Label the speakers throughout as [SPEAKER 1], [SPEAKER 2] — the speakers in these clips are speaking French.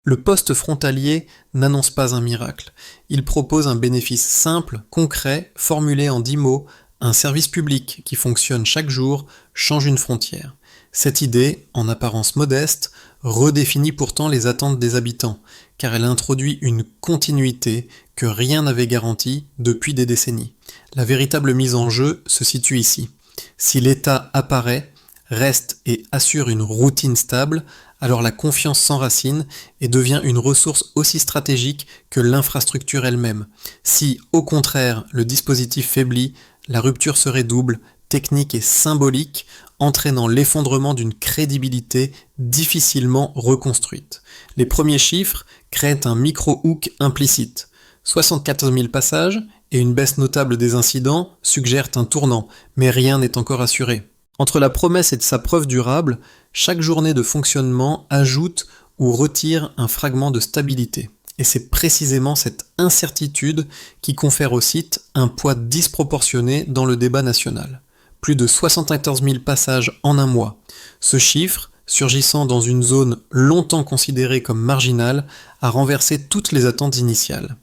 [SPEAKER 1] Le poste frontalier n'annonce pas un miracle. Il propose un bénéfice simple, concret, formulé en 10 mots, un service public qui fonctionne chaque jour, change une frontière. Cette idée, en apparence modeste, redéfinit pourtant les attentes des habitants, car elle introduit une continuité que rien n'avait garantie depuis des décennies. La véritable mise en jeu se situe ici. Si l'État apparaît, reste et assure une routine stable, alors la confiance s'enracine et devient une ressource aussi stratégique que l'infrastructure elle-même. Si, au contraire, le dispositif faiblit, la rupture serait double, technique et symbolique, entraînant l'effondrement d'une crédibilité difficilement reconstruite. Les premiers chiffres créent un micro-hook implicite. 74 000 passages et une baisse notable des incidents suggèrent un tournant, mais rien n'est encore assuré. Entre la promesse et sa preuve durable, chaque journée de fonctionnement ajoute ou retire un fragment de stabilité. Et c'est précisément cette incertitude qui confère au site un poids disproportionné dans le débat national. Plus de 74 000 passages en un mois. Ce chiffre, surgissant dans une zone longtemps considérée comme marginale, a renversé toutes les attentes initiales.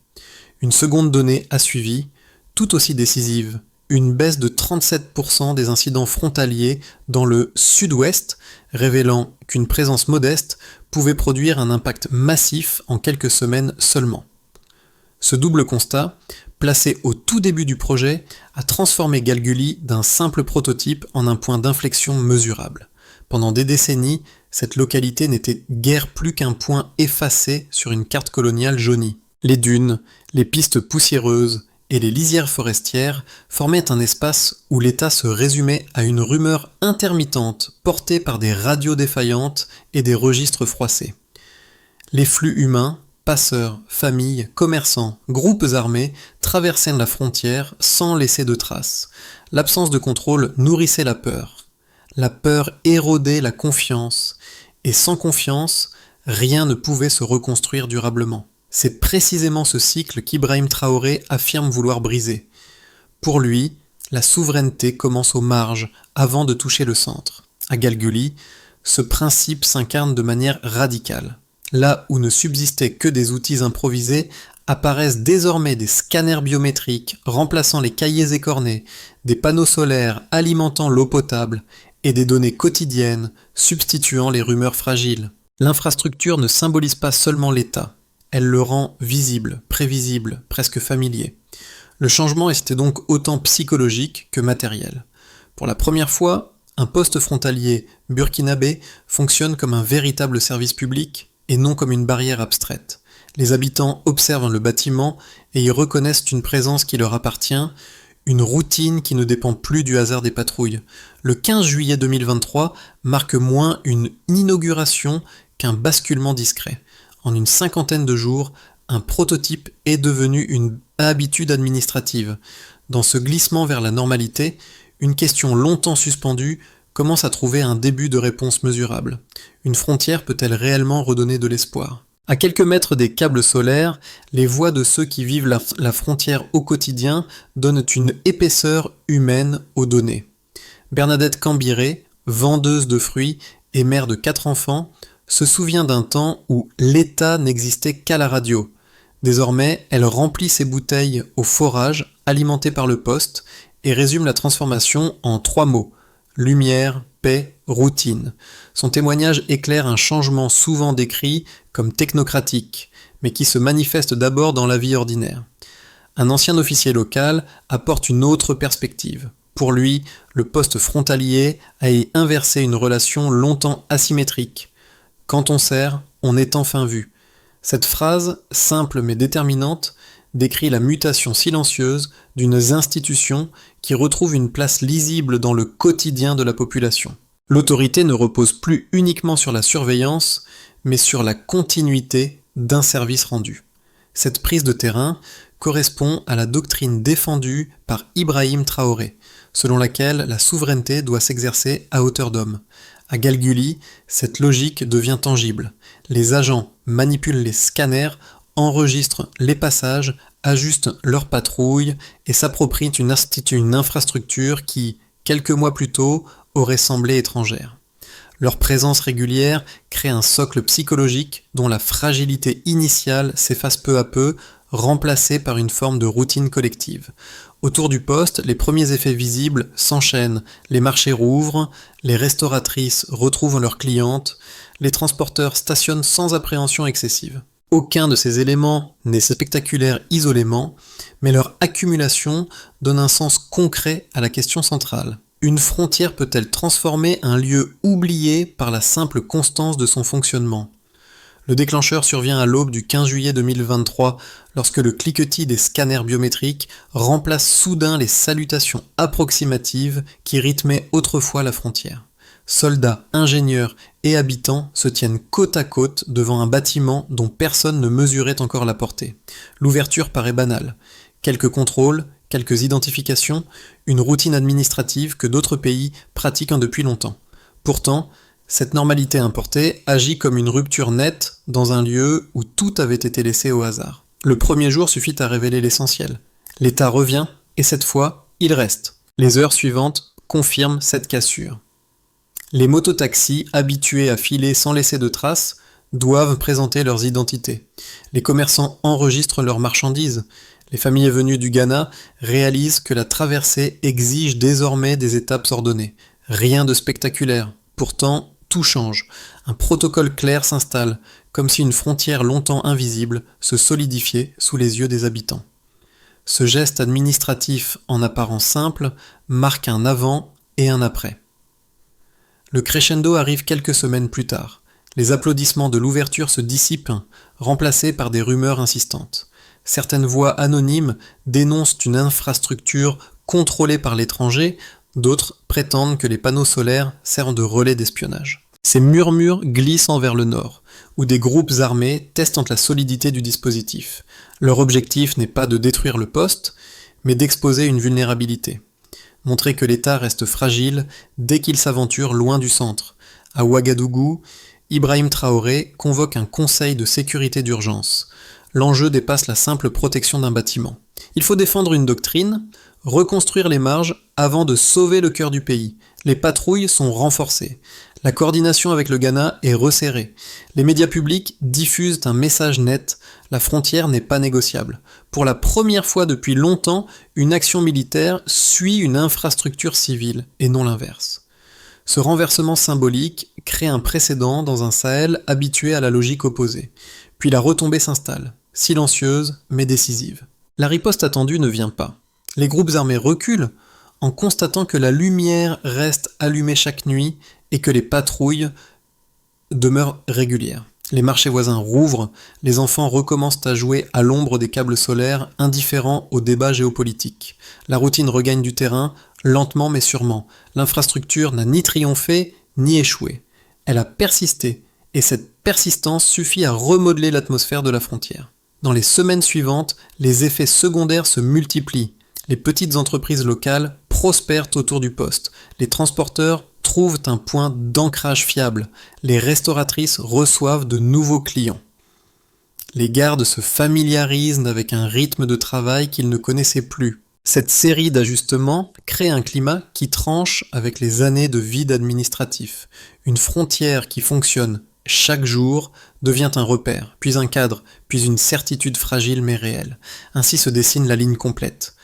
[SPEAKER 1] Une seconde donnée a suivi, tout aussi décisive. Une baisse de 37% des incidents frontaliers dans le sud-ouest, révélant qu'une présence modeste pouvait produire un impact massif en quelques semaines seulement. Ce double constat, placé au tout début du projet, a transformé Galguli d'un simple prototype en un point d'inflexion mesurable. Pendant des décennies, cette localité n'était guère plus qu'un point effacé sur une carte coloniale jaunie. Les dunes, les pistes poussiéreuses, et les lisières forestières formaient un espace où l'État se résumait à une rumeur intermittente portée par des radios défaillantes et des registres froissés. Les flux humains, passeurs, familles, commerçants, groupes armés traversaient la frontière sans laisser de traces. L'absence de contrôle nourrissait la peur. La peur érodait la confiance, et sans confiance, rien ne pouvait se reconstruire durablement. C'est précisément ce cycle qu'Ibrahim Traoré affirme vouloir briser. Pour lui, la souveraineté commence aux marges avant de toucher le centre. À Galguli, ce principe s'incarne de manière radicale. Là où ne subsistaient que des outils improvisés, apparaissent désormais des scanners biométriques remplaçant les cahiers écornés, des panneaux solaires alimentant l'eau potable et des données quotidiennes substituant les rumeurs fragiles. L'infrastructure ne symbolise pas seulement l'État. Elle le rend visible, prévisible, presque familier. Le changement était donc autant psychologique que matériel. Pour la première fois, un poste frontalier burkinabé fonctionne comme un véritable service public et non comme une barrière abstraite. Les habitants observent le bâtiment et y reconnaissent une présence qui leur appartient, une routine qui ne dépend plus du hasard des patrouilles. Le 15 juillet 2023 marque moins une inauguration qu'un basculement discret. En une cinquantaine de jours, un prototype est devenu une habitude administrative. Dans ce glissement vers la normalité, une question longtemps suspendue commence à trouver un début de réponse mesurable. Une frontière peut-elle réellement redonner de l'espoir ? À quelques mètres des câbles solaires, les voix de ceux qui vivent la frontière au quotidien donnent une épaisseur humaine aux données. Bernadette Cambiré, vendeuse de fruits et mère de 4 enfants, se souvient d'un temps où l'État n'existait qu'à la radio. Désormais, elle remplit ses bouteilles au forage alimenté par le poste et résume la transformation en 3 mots : lumière, paix, routine. Son témoignage éclaire un changement souvent décrit comme technocratique, mais qui se manifeste d'abord dans la vie ordinaire. Un ancien officier local apporte une autre perspective. Pour lui, le poste frontalier a inversé une relation longtemps asymétrique. Quand on sert, on est enfin vu. Cette phrase, simple mais déterminante, décrit la mutation silencieuse d'une institution qui retrouve une place lisible dans le quotidien de la population. L'autorité ne repose plus uniquement sur la surveillance, mais sur la continuité d'un service rendu. Cette prise de terrain correspond à la doctrine défendue par Ibrahim Traoré, selon laquelle la souveraineté doit s'exercer à hauteur d'homme. À Galguli, cette logique devient tangible. Les agents manipulent les scanners, enregistrent les passages, ajustent leurs patrouilles et s'approprient une infrastructure qui, quelques mois plus tôt, aurait semblé étrangère. Leur présence régulière crée un socle psychologique dont la fragilité initiale s'efface peu à peu, remplacée par une forme de routine collective. Autour du poste, les premiers effets visibles s'enchaînent, les marchés rouvrent, les restauratrices retrouvent leurs clientes, les transporteurs stationnent sans appréhension excessive. Aucun de ces éléments n'est spectaculaire isolément, mais leur accumulation donne un sens concret à la question centrale. Une frontière peut-elle transformer un lieu oublié par la simple constance de son fonctionnement ? Le déclencheur survient à l'aube du 15 juillet 2023, lorsque le cliquetis des scanners biométriques remplace soudain les salutations approximatives qui rythmaient autrefois la frontière. Soldats, ingénieurs et habitants se tiennent côte à côte devant un bâtiment dont personne ne mesurait encore la portée. L'ouverture paraît banale. Quelques contrôles, quelques identifications, une routine administrative que d'autres pays pratiquent depuis longtemps. Pourtant, cette normalité importée agit comme une rupture nette dans un lieu où tout avait été laissé au hasard. Le premier jour suffit à révéler l'essentiel. L'État revient, et cette fois, il reste. Les heures suivantes confirment cette cassure. Les mototaxis, habitués à filer sans laisser de traces, doivent présenter leurs identités. Les commerçants enregistrent leurs marchandises. Les familles venues du Ghana réalisent que la traversée exige désormais des étapes ordonnées. Rien de spectaculaire. Pourtant, tout change. Un protocole clair s'installe, comme si une frontière longtemps invisible se solidifiait sous les yeux des habitants. Ce geste administratif, en apparence simple, marque un avant et un après. Le crescendo arrive quelques semaines plus tard. Les applaudissements de l'ouverture se dissipent, remplacés par des rumeurs insistantes. Certaines voix anonymes dénoncent une infrastructure contrôlée par l'étranger, d'autres prétendent que les panneaux solaires servent de relais d'espionnage. Ces murmures glissent vers le nord, où des groupes armés testent la solidité du dispositif. Leur objectif n'est pas de détruire le poste, mais d'exposer une vulnérabilité. Montrer que l'État reste fragile dès qu'il s'aventure loin du centre. À Ouagadougou, Ibrahim Traoré convoque un conseil de sécurité d'urgence. L'enjeu dépasse la simple protection d'un bâtiment. Il faut défendre une doctrine, reconstruire les marges avant de sauver le cœur du pays. Les patrouilles sont renforcées. La coordination avec le Ghana est resserrée. Les médias publics diffusent un message net. La frontière n'est pas négociable. Pour la première fois depuis longtemps, une action militaire suit une infrastructure civile, et non l'inverse. Ce renversement symbolique crée un précédent dans un Sahel habitué à la logique opposée. Puis la retombée s'installe, silencieuse mais décisive. La riposte attendue ne vient pas. Les groupes armés reculent en constatant que la lumière reste allumée chaque nuit et que les patrouilles demeurent régulières. Les marchés voisins rouvrent, les enfants recommencent à jouer à l'ombre des câbles solaires, indifférents aux débats géopolitiques. La routine regagne du terrain, lentement mais sûrement. L'infrastructure n'a ni triomphé, ni échoué. Elle a persisté, et cette persistance suffit à remodeler l'atmosphère de la frontière. Dans les semaines suivantes, les effets secondaires se multiplient. Les petites entreprises locales prospèrent autour du poste. Les transporteurs trouvent un point d'ancrage fiable. Les restauratrices reçoivent de nouveaux clients. Les gardes se familiarisent avec un rythme de travail qu'ils ne connaissaient plus. Cette série d'ajustements crée un climat qui tranche avec les années de vide administratif. Une frontière qui fonctionne chaque jour devient un repère, puis un cadre, puis une certitude fragile mais réelle. Ainsi se dessine la ligne complète.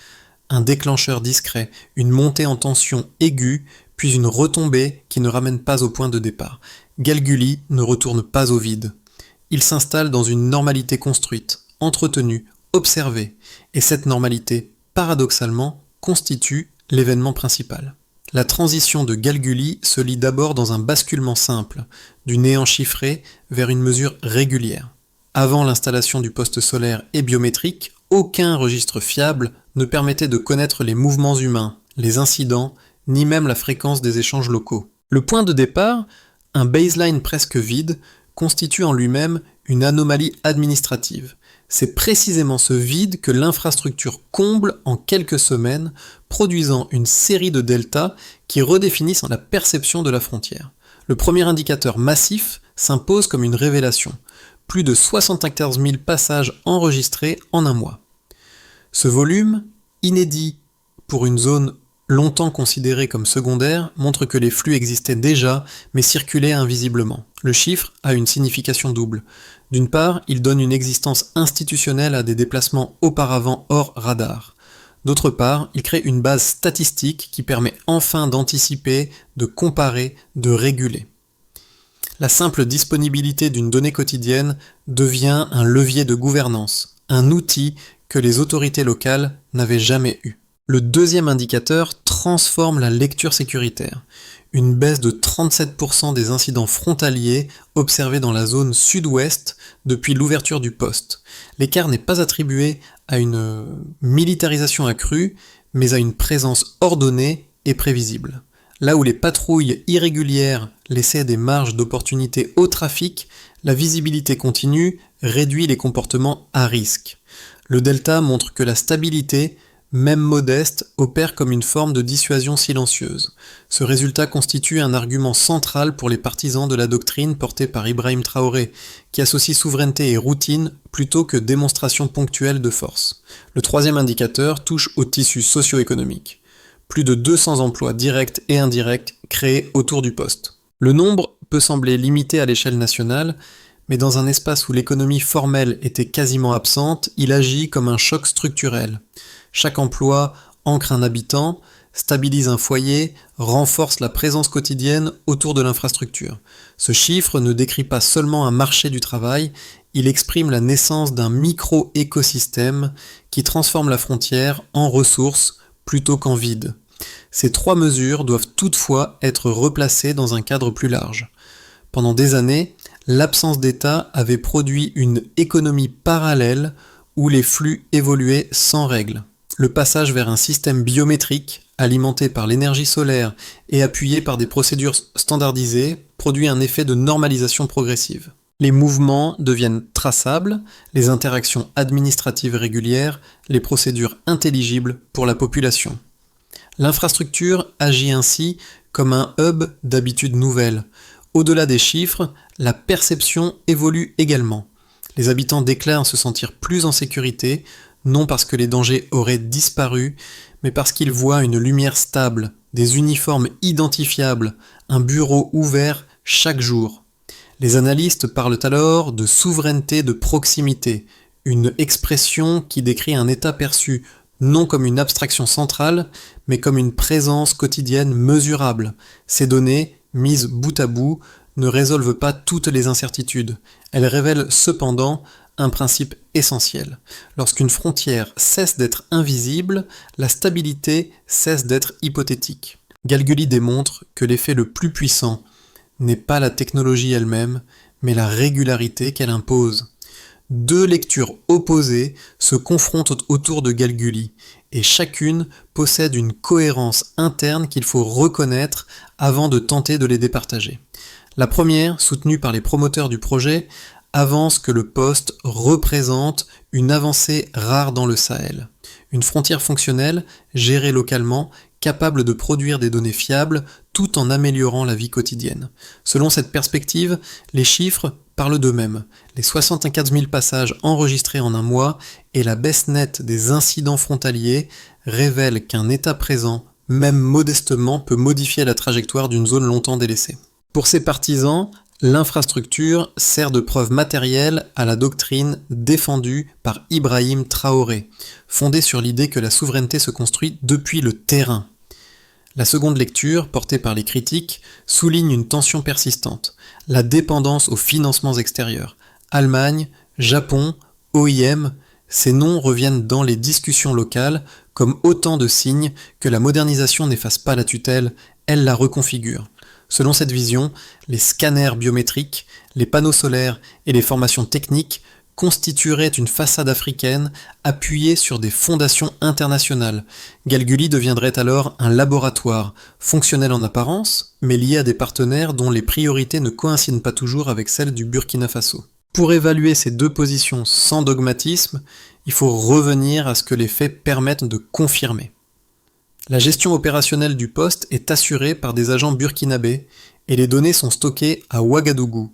[SPEAKER 1] Un déclencheur discret, une montée en tension aiguë, puis une retombée qui ne ramène pas au point de départ. Gelguli ne retourne pas au vide. Il s'installe dans une normalité construite, entretenue, observée, et cette normalité, paradoxalement, constitue l'événement principal. La transition de Gelguli se lit d'abord dans un basculement simple, du néant chiffré vers une mesure régulière. Avant l'installation du poste solaire et biométrique, aucun registre fiable ne permettait de connaître les mouvements humains, les incidents, ni même la fréquence des échanges locaux. Le point de départ, un baseline presque vide, constitue en lui-même une anomalie administrative. C'est précisément ce vide que l'infrastructure comble en quelques semaines, produisant une série de deltas qui redéfinissent la perception de la frontière. Le premier indicateur massif s'impose comme une révélation. Plus de 74 000 passages enregistrés en un mois. Ce volume, inédit pour une zone longtemps considéré comme secondaire, montre que les flux existaient déjà, mais circulaient invisiblement. Le chiffre a une signification double. D'une part, il donne une existence institutionnelle à des déplacements auparavant hors radar. D'autre part, il crée une base statistique qui permet enfin d'anticiper, de comparer, de réguler. La simple disponibilité d'une donnée quotidienne devient un levier de gouvernance, un outil que les autorités locales n'avaient jamais eu. Le deuxième indicateur transforme la lecture sécuritaire. Une baisse de 37% des incidents frontaliers observés dans la zone sud-ouest depuis l'ouverture du poste. L'écart n'est pas attribué à une militarisation accrue, mais à une présence ordonnée et prévisible. Là où les patrouilles irrégulières laissaient des marges d'opportunité au trafic, la visibilité continue réduit les comportements à risque. Le delta montre que la stabilité, même modeste, opère comme une forme de dissuasion silencieuse. Ce résultat constitue un argument central pour les partisans de la doctrine portée par Ibrahim Traoré, qui associe souveraineté et routine plutôt que démonstration ponctuelle de force. Le troisième indicateur touche au tissu socio-économique. Plus de 200 emplois directs et indirects créés autour du poste. Le nombre peut sembler limité à l'échelle nationale, mais dans un espace où l'économie formelle était quasiment absente, il agit comme un choc structurel. Chaque emploi ancre un habitant, stabilise un foyer, renforce la présence quotidienne autour de l'infrastructure. Ce chiffre ne décrit pas seulement un marché du travail, il exprime la naissance d'un micro-écosystème qui transforme la frontière en ressource plutôt qu'en vide. Ces trois mesures doivent toutefois être replacées dans un cadre plus large. Pendant des années, l'absence d'État avait produit une économie parallèle où les flux évoluaient sans règles. Le passage vers un système biométrique, alimenté par l'énergie solaire et appuyé par des procédures standardisées, produit un effet de normalisation progressive. Les mouvements deviennent traçables, les interactions administratives régulières, les procédures intelligibles pour la population. L'infrastructure agit ainsi comme un hub d'habitudes nouvelles. Au-delà des chiffres, la perception évolue également. Les habitants déclarent se sentir plus en sécurité, non parce que les dangers auraient disparu, mais parce qu'ils voient une lumière stable, des uniformes identifiables, un bureau ouvert chaque jour. Les analystes parlent alors de souveraineté de proximité, une expression qui décrit un état perçu non comme une abstraction centrale, mais comme une présence quotidienne mesurable. Ces données, mises bout à bout, ne résolvent pas toutes les incertitudes. Elles révèlent cependant un principe essentiel. Lorsqu'une frontière cesse d'être invisible, la stabilité cesse d'être hypothétique. Galguli démontre que l'effet le plus puissant n'est pas la technologie elle-même, mais la régularité qu'elle impose. Deux lectures opposées se confrontent autour de Galguli, et chacune possède une cohérence interne qu'il faut reconnaître avant de tenter de les départager. La première, soutenue par les promoteurs du projet, avance que le poste représente une avancée rare dans le Sahel. Une frontière fonctionnelle, gérée localement, capable de produire des données fiables tout en améliorant la vie quotidienne. Selon cette perspective, les chiffres parlent d'eux-mêmes. Les 75 000 passages enregistrés en un mois et la baisse nette des incidents frontaliers révèlent qu'un État présent, même modestement, peut modifier la trajectoire d'une zone longtemps délaissée. Pour ses partisans, l'infrastructure sert de preuve matérielle à la doctrine défendue par Ibrahim Traoré, fondée sur l'idée que la souveraineté se construit depuis le terrain. La seconde lecture, portée par les critiques, souligne une tension persistante, la dépendance aux financements extérieurs. Allemagne, Japon, OIM, ces noms reviennent dans les discussions locales comme autant de signes que la modernisation n'efface pas la tutelle, elle la reconfigure. Selon cette vision, les scanners biométriques, les panneaux solaires et les formations techniques constituerait une façade africaine appuyée sur des fondations internationales. Galguli deviendrait alors un laboratoire, fonctionnel en apparence, mais lié à des partenaires dont les priorités ne coïncident pas toujours avec celles du Burkina Faso. Pour évaluer ces deux positions sans dogmatisme, il faut revenir à ce que les faits permettent de confirmer. La gestion opérationnelle du poste est assurée par des agents burkinabés et les données sont stockées à Ouagadougou,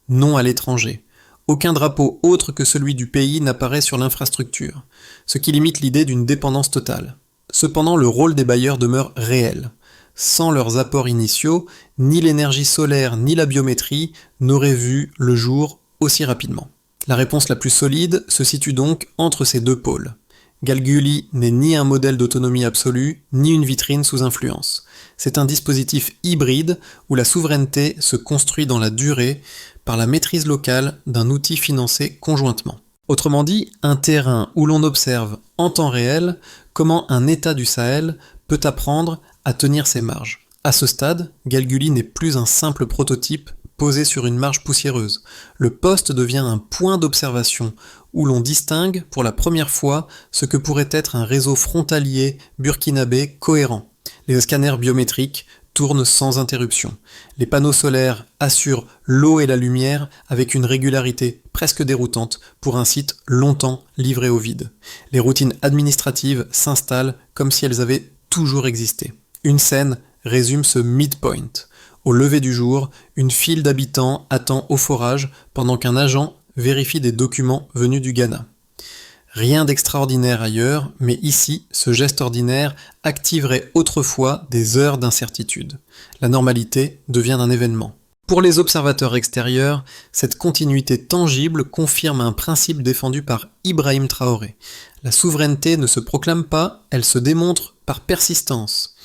[SPEAKER 1] non à l'étranger. Aucun drapeau autre que celui du pays n'apparaît sur l'infrastructure, ce qui limite l'idée d'une dépendance totale. Cependant, le rôle des bailleurs demeure réel. Sans leurs apports initiaux, ni l'énergie solaire ni la biométrie n'auraient vu le jour aussi rapidement. La réponse la plus solide se situe donc entre ces deux pôles. Galguli n'est ni un modèle d'autonomie absolue, ni une vitrine sous influence. C'est un dispositif hybride où la souveraineté se construit dans la durée par la maîtrise locale d'un outil financé conjointement. Autrement dit, un terrain où l'on observe en temps réel comment un État du Sahel peut apprendre à tenir ses marges. À ce stade, Galguli n'est plus un simple prototype posé sur une marge poussiéreuse. Le poste devient un point d'observation où l'on distingue pour la première fois ce que pourrait être un réseau frontalier burkinabé cohérent. Les scanners biométriques tournent sans interruption. Les panneaux solaires assurent l'eau et la lumière avec une régularité presque déroutante pour un site longtemps livré au vide. Les routines administratives s'installent comme si elles avaient toujours existé. Une scène résume ce midpoint. Au lever du jour, une file d'habitants attend au forage pendant qu'un agent vérifie des documents venus du Ghana. Rien d'extraordinaire ailleurs, mais ici, ce geste ordinaire activerait autrefois des heures d'incertitude. La normalité devient un événement. Pour les observateurs extérieurs, cette continuité tangible confirme un principe défendu par Ibrahim Traoré. La souveraineté ne se proclame pas, elle se démontre par persistance.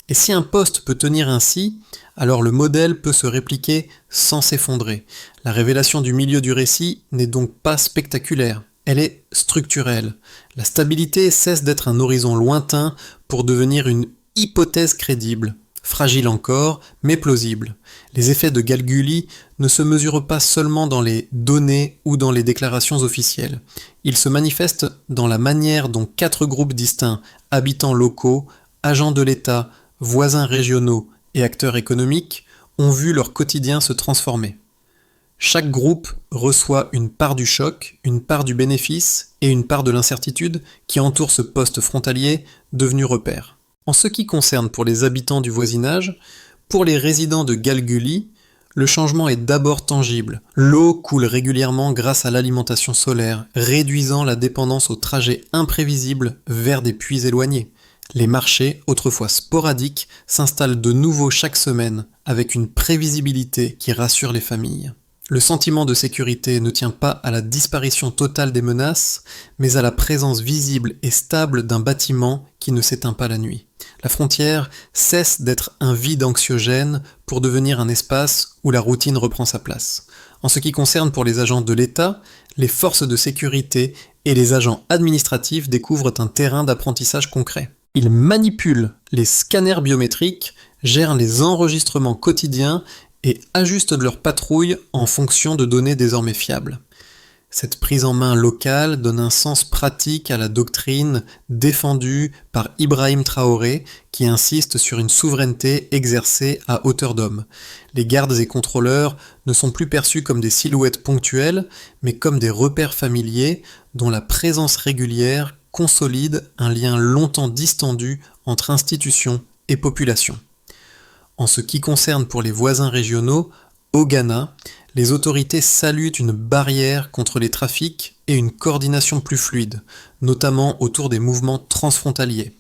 [SPEAKER 1] Et si un poste peut tenir ainsi, alors le modèle peut se répliquer sans s'effondrer. La révélation du milieu du récit n'est donc pas spectaculaire, elle est structurelle. La stabilité cesse d'être un horizon lointain pour devenir une hypothèse crédible, fragile encore, mais plausible. Les effets de Galguli ne se mesurent pas seulement dans les données ou dans les déclarations officielles. Ils se manifestent dans la manière dont 4 groupes distincts, habitants locaux, agents de l'État, voisins régionaux et acteurs économiques, ont vu leur quotidien se transformer. Chaque groupe reçoit une part du choc, une part du bénéfice et une part de l'incertitude qui entoure ce poste frontalier devenu repère. En ce qui concerne pour les habitants du voisinage, pour les résidents de Galguli, le changement est d'abord tangible. L'eau coule régulièrement grâce à l'alimentation solaire, réduisant la dépendance aux trajets imprévisibles vers des puits éloignés. Les marchés, autrefois sporadiques, s'installent de nouveau chaque semaine, avec une prévisibilité qui rassure les familles. Le sentiment de sécurité ne tient pas à la disparition totale des menaces, mais à la présence visible et stable d'un bâtiment qui ne s'éteint pas la nuit. La frontière cesse d'être un vide anxiogène pour devenir un espace où la routine reprend sa place. En ce qui concerne pour les agents de l'État, les forces de sécurité et les agents administratifs découvrent un terrain d'apprentissage concret. Ils manipulent les scanners biométriques, gèrent les enregistrements quotidiens et ajustent leur patrouille en fonction de données désormais fiables. Cette prise en main locale donne un sens pratique à la doctrine défendue par Ibrahim Traoré qui insiste sur une souveraineté exercée à hauteur d'homme. Les gardes et contrôleurs ne sont plus perçus comme des silhouettes ponctuelles, mais comme des repères familiers dont la présence régulière consolide un lien longtemps distendu entre institutions et population. En ce qui concerne pour les voisins régionaux, au Ghana, les autorités saluent une barrière contre les trafics et une coordination plus fluide, notamment autour des mouvements transfrontaliers.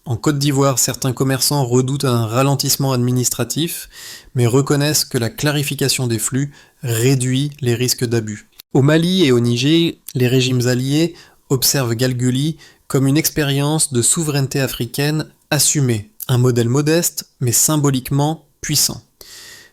[SPEAKER 1] En Côte d'Ivoire, certains commerçants redoutent un ralentissement administratif, mais reconnaissent que la clarification des flux réduit les risques d'abus. Au Mali et au Niger, les régimes alliés observent Galguli comme une expérience de souveraineté africaine assumée, un modèle modeste mais symboliquement puissant.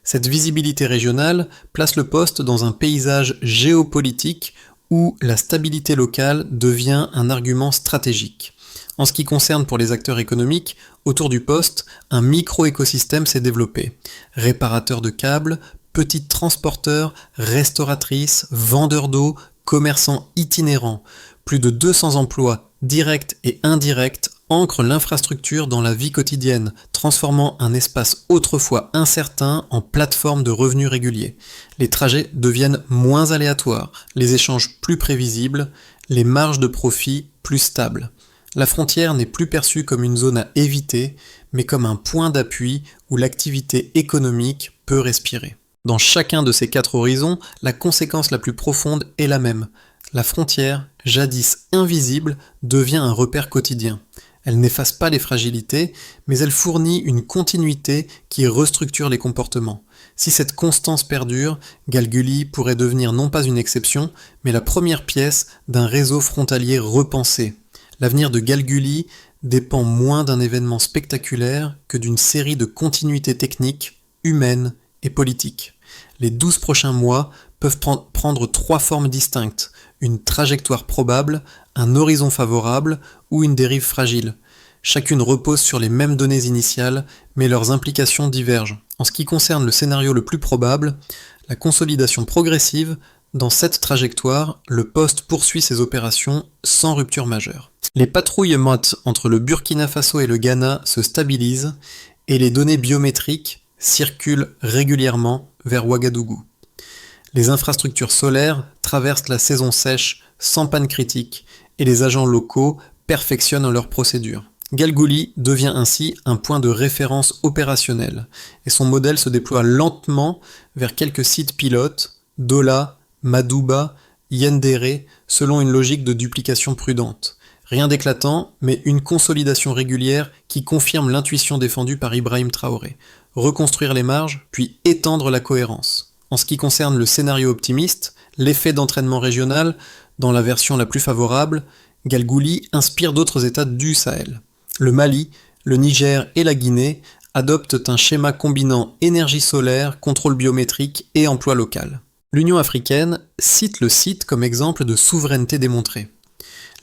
[SPEAKER 1] Cette visibilité régionale place le poste dans un paysage géopolitique où la stabilité locale devient un argument stratégique. En ce qui concerne pour les acteurs économiques, autour du poste, un micro-écosystème s'est développé. Réparateurs de câbles, petites transporteurs, restauratrices, vendeurs d'eau, commerçants itinérants. Plus de 200 emplois directs et indirects ancrent l'infrastructure dans la vie quotidienne, transformant un espace autrefois incertain en plateforme de revenus réguliers. Les trajets deviennent moins aléatoires, les échanges plus prévisibles, les marges de profit plus stables. La frontière n'est plus perçue comme une zone à éviter, mais comme un point d'appui où l'activité économique peut respirer. Dans chacun de ces 4 horizons, la conséquence la plus profonde est la même. La frontière, jadis invisible, devient un repère quotidien. Elle n'efface pas les fragilités, mais elle fournit une continuité qui restructure les comportements. Si cette constance perdure, Galguli pourrait devenir non pas une exception, mais la première pièce d'un réseau frontalier repensé. L'avenir de Galguli dépend moins d'un événement spectaculaire que d'une série de continuités techniques, humaines et politiques. Les 12 prochains mois peuvent prendre 3 formes distinctes: une trajectoire probable, un horizon favorable ou une dérive fragile. Chacune repose sur les mêmes données initiales, mais leurs implications divergent. En ce qui concerne le scénario le plus probable, la consolidation progressive, dans cette trajectoire, le poste poursuit ses opérations sans rupture majeure. Les patrouillements entre le Burkina Faso et le Ghana se stabilisent et les données biométriques circulent régulièrement vers Ouagadougou. Les infrastructures solaires traversent la saison sèche sans panne critique et les agents locaux perfectionnent leurs procédures. Galguli devient ainsi un point de référence opérationnel et son modèle se déploie lentement vers quelques sites pilotes, Dola, Madouba, Yendéré, selon une logique de duplication prudente. Rien d'éclatant, mais une consolidation régulière qui confirme l'intuition défendue par Ibrahim Traoré. Reconstruire les marges, puis étendre la cohérence. En ce qui concerne le scénario optimiste, l'effet d'entraînement régional, dans la version la plus favorable, Galguli inspire d'autres États du Sahel. Le Mali, le Niger et la Guinée adoptent un schéma combinant énergie solaire, contrôle biométrique et emploi local. L'Union africaine cite le site comme exemple de souveraineté démontrée.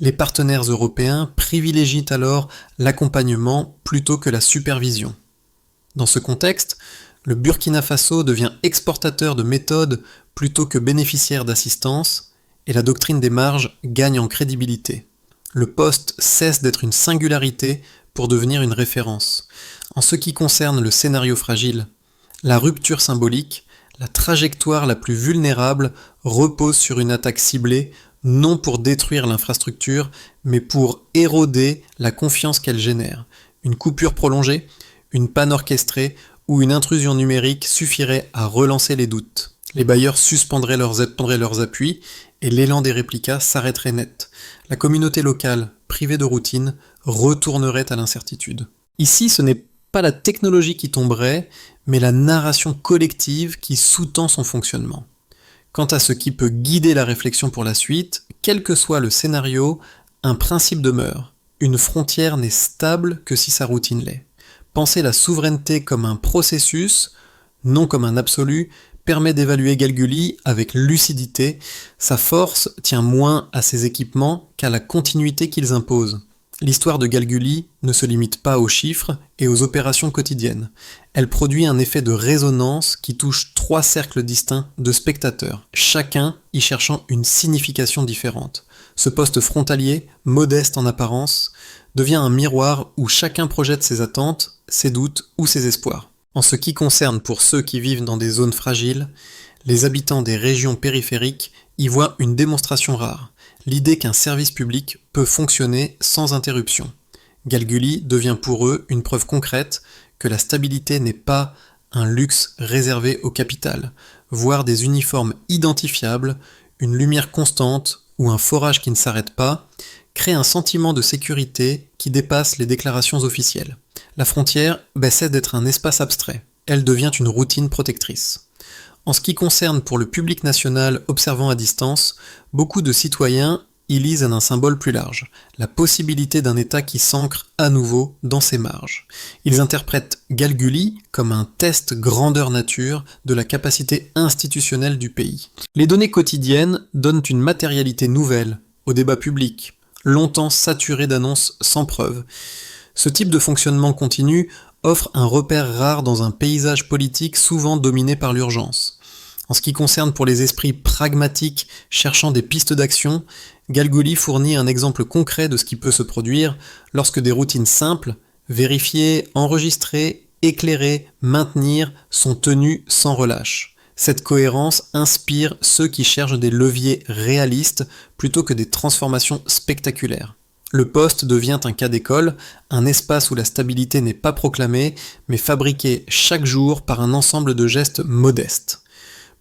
[SPEAKER 1] Les partenaires européens privilégient alors l'accompagnement plutôt que la supervision. Dans ce contexte, le Burkina Faso devient exportateur de méthodes plutôt que bénéficiaire d'assistance, et la doctrine des marges gagne en crédibilité. Le poste cesse d'être une singularité pour devenir une référence. En ce qui concerne le scénario fragile, la rupture symbolique, la trajectoire la plus vulnérable repose sur une attaque ciblée, non pour détruire l'infrastructure, mais pour éroder la confiance qu'elle génère. Une coupure prolongée, une panne orchestrée ou une intrusion numérique suffirait à relancer les doutes. Les bailleurs suspendraient leurs appuis et l'élan des réplicas s'arrêterait net. La communauté locale, privée de routine, retournerait à l'incertitude. Ici, ce n'est pas la technologie qui tomberait, mais la narration collective qui sous-tend son fonctionnement. Quant à ce qui peut guider la réflexion pour la suite, quel que soit le scénario, un principe demeure. Une frontière n'est stable que si sa routine l'est. Penser la souveraineté comme un processus, non comme un absolu, permet d'évaluer Galguli avec lucidité. Sa force tient moins à ses équipements qu'à la continuité qu'ils imposent. L'histoire de Galguli ne se limite pas aux chiffres et aux opérations quotidiennes. Elle produit un effet de résonance qui touche 3 cercles distincts de spectateurs, chacun y cherchant une signification différente. Ce poste frontalier, modeste en apparence, devient un miroir où chacun projette ses attentes, ses doutes ou ses espoirs. En ce qui concerne pour ceux qui vivent dans des zones fragiles, les habitants des régions périphériques y voient une démonstration rare, l'idée qu'un service public peut fonctionner sans interruption. Galguli devient pour eux une preuve concrète que la stabilité n'est pas un luxe réservé au capital. Voir des uniformes identifiables, une lumière constante ou un forage qui ne s'arrête pas crée un sentiment de sécurité qui dépasse les déclarations officielles. La frontière cesse d'être un espace abstrait, elle devient une routine protectrice. En ce qui concerne pour le public national observant à distance, beaucoup de citoyens y lisent un symbole plus large, la possibilité d'un État qui s'ancre à nouveau dans ses marges. Ils interprètent Galguli comme un test grandeur nature de la capacité institutionnelle du pays. Les données quotidiennes donnent une matérialité nouvelle au débat public, longtemps saturé d'annonces sans preuve. Ce type de fonctionnement continu offre un repère rare dans un paysage politique souvent dominé par l'urgence. En ce qui concerne pour les esprits pragmatiques cherchant des pistes d'action, Galguli fournit un exemple concret de ce qui peut se produire lorsque des routines simples, vérifier, enregistrer, éclairer, maintenir, sont tenues sans relâche. Cette cohérence inspire ceux qui cherchent des leviers réalistes plutôt que des transformations spectaculaires. Le poste devient un cas d'école, un espace où la stabilité n'est pas proclamée, mais fabriquée chaque jour par un ensemble de gestes modestes.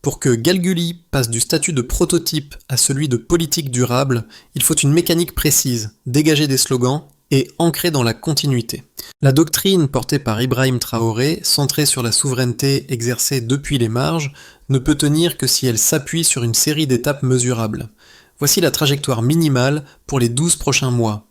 [SPEAKER 1] Pour que Galguli passe du statut de prototype à celui de politique durable, il faut une mécanique précise, dégager des slogans et ancrée dans la continuité. La doctrine portée par Ibrahim Traoré, centrée sur la souveraineté exercée depuis les marges, ne peut tenir que si elle s'appuie sur une série d'étapes mesurables. Voici la trajectoire minimale pour les 12 prochains mois.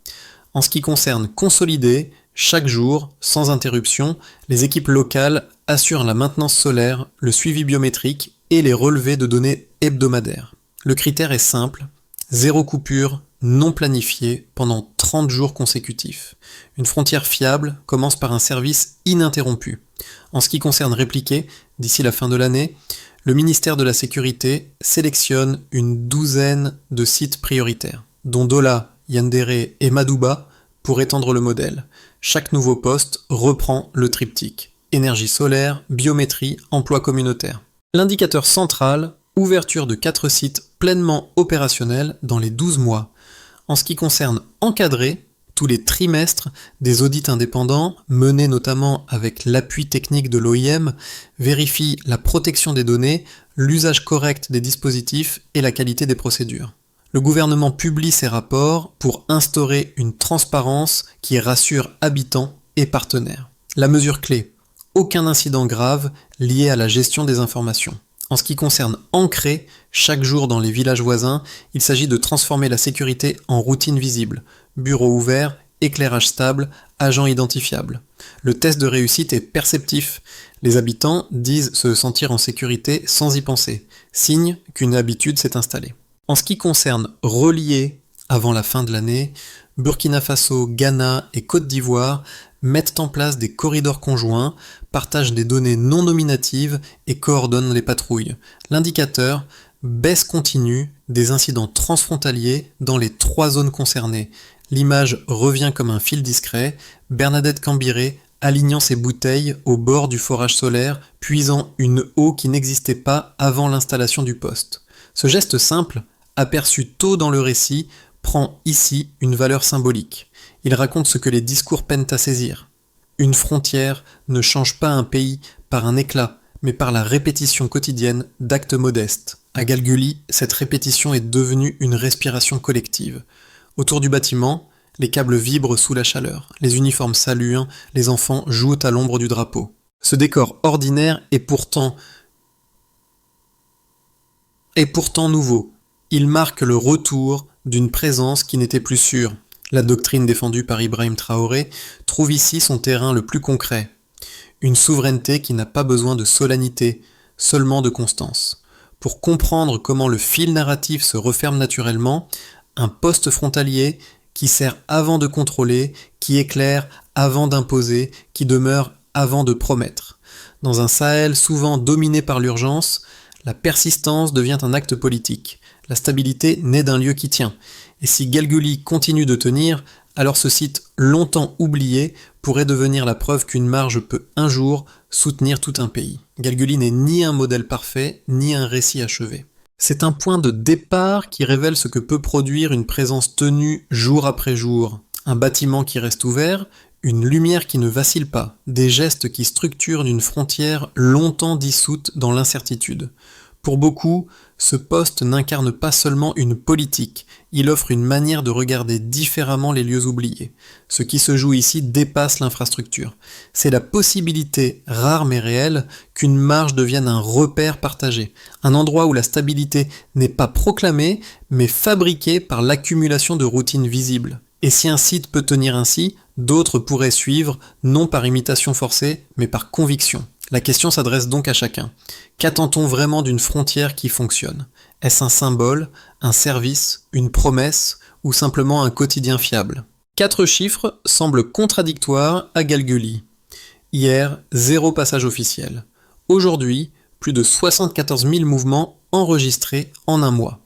[SPEAKER 1] En ce qui concerne consolider, chaque jour, sans interruption, les équipes locales assurent la maintenance solaire, le suivi biométrique et les relevés de données hebdomadaires. Le critère est simple, 0 coupure non planifiée pendant 30 jours consécutifs. Une frontière fiable commence par un service ininterrompu. En ce qui concerne répliquer, d'ici la fin de l'année, le ministère de la Sécurité sélectionne une douzaine de sites prioritaires, dont Dola, Yandere et Madouba, pour étendre le modèle. Chaque nouveau poste reprend le triptyque. Énergie solaire, biométrie, emploi communautaire. L'indicateur central, ouverture de 4 sites pleinement opérationnels dans les 12 mois. En ce qui concerne encadrer, tous les trimestres, des audits indépendants, menés notamment avec l'appui technique de l'OIM, vérifient la protection des données, l'usage correct des dispositifs et la qualité des procédures. Le gouvernement publie ses rapports pour instaurer une transparence qui rassure habitants et partenaires. La mesure clé, aucun incident grave lié à la gestion des informations. En ce qui concerne ancrer, chaque jour dans les villages voisins, il s'agit de transformer la sécurité en routine visible. Bureau ouvert, éclairage stable, agent identifiable. Le test de réussite est perceptif. Les habitants disent se sentir en sécurité sans y penser, signe qu'une habitude s'est installée. En ce qui concerne relier avant la fin de l'année, Burkina Faso, Ghana et Côte d'Ivoire mettent en place des corridors conjoints, partagent des données non nominatives et coordonnent les patrouilles. L'indicateur, baisse continue des incidents transfrontaliers dans les 3 zones concernées. L'image revient comme un fil discret, Bernadette Cambiré alignant ses bouteilles au bord du forage solaire, puisant une eau qui n'existait pas avant l'installation du poste. Ce geste simple, aperçu tôt dans le récit, prend ici une valeur symbolique. Il raconte ce que les discours peinent à saisir. Une frontière ne change pas un pays par un éclat, mais par la répétition quotidienne d'actes modestes. À Galguli, cette répétition est devenue une respiration collective. Autour du bâtiment, les câbles vibrent sous la chaleur, les uniformes saluent, les enfants jouent à l'ombre du drapeau. Ce décor ordinaire est pourtant nouveau. Il marque le retour d'une présence qui n'était plus sûre. La doctrine défendue par Ibrahim Traoré trouve ici son terrain le plus concret. Une souveraineté qui n'a pas besoin de solennité, seulement de constance. Pour comprendre comment le fil narratif se referme naturellement, un poste frontalier qui sert avant de contrôler, qui éclaire avant d'imposer, qui demeure avant de promettre. Dans un Sahel souvent dominé par l'urgence, la persistance devient un acte politique. La stabilité naît d'un lieu qui tient. Et si Galguli continue de tenir, alors ce site longtemps oublié pourrait devenir la preuve qu'une marge peut un jour soutenir tout un pays. Galguli n'est ni un modèle parfait, ni un récit achevé. C'est un point de départ qui révèle ce que peut produire une présence tenue jour après jour. Un bâtiment qui reste ouvert, une lumière qui ne vacille pas, des gestes qui structurent une frontière longtemps dissoute dans l'incertitude. Pour beaucoup, ce poste n'incarne pas seulement une politique, il offre une manière de regarder différemment les lieux oubliés. Ce qui se joue ici dépasse l'infrastructure. C'est la possibilité, rare mais réelle, qu'une marge devienne un repère partagé, un endroit où la stabilité n'est pas proclamée, mais fabriquée par l'accumulation de routines visibles. Et si un site peut tenir ainsi, d'autres pourraient suivre, non par imitation forcée, mais par conviction. La question s'adresse donc à chacun. Qu'attend-on vraiment d'une frontière qui fonctionne ? Est-ce un symbole, un service, une promesse ou simplement un quotidien fiable ? 4 chiffres semblent contradictoires à Galguli. Hier, 0 passage officiel. Aujourd'hui, plus de 74 000 mouvements enregistrés en un mois.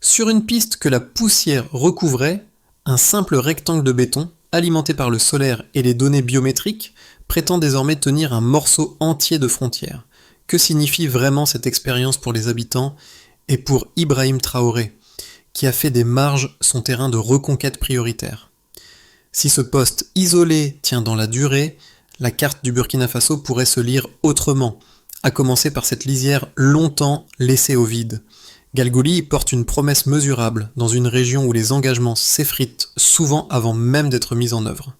[SPEAKER 1] Sur une piste que la poussière recouvrait, un simple rectangle de béton, alimenté par le solaire et les données biométriques, prétend désormais tenir un morceau entier de frontière. Que signifie vraiment cette expérience pour les habitants et pour Ibrahim Traoré, qui a fait des marges son terrain de reconquête prioritaire ? Si ce poste isolé tient dans la durée, la carte du Burkina Faso pourrait se lire autrement, à commencer par cette lisière longtemps laissée au vide. Galgouli porte une promesse mesurable dans une région où les engagements s'effritent souvent avant même d'être mis en œuvre.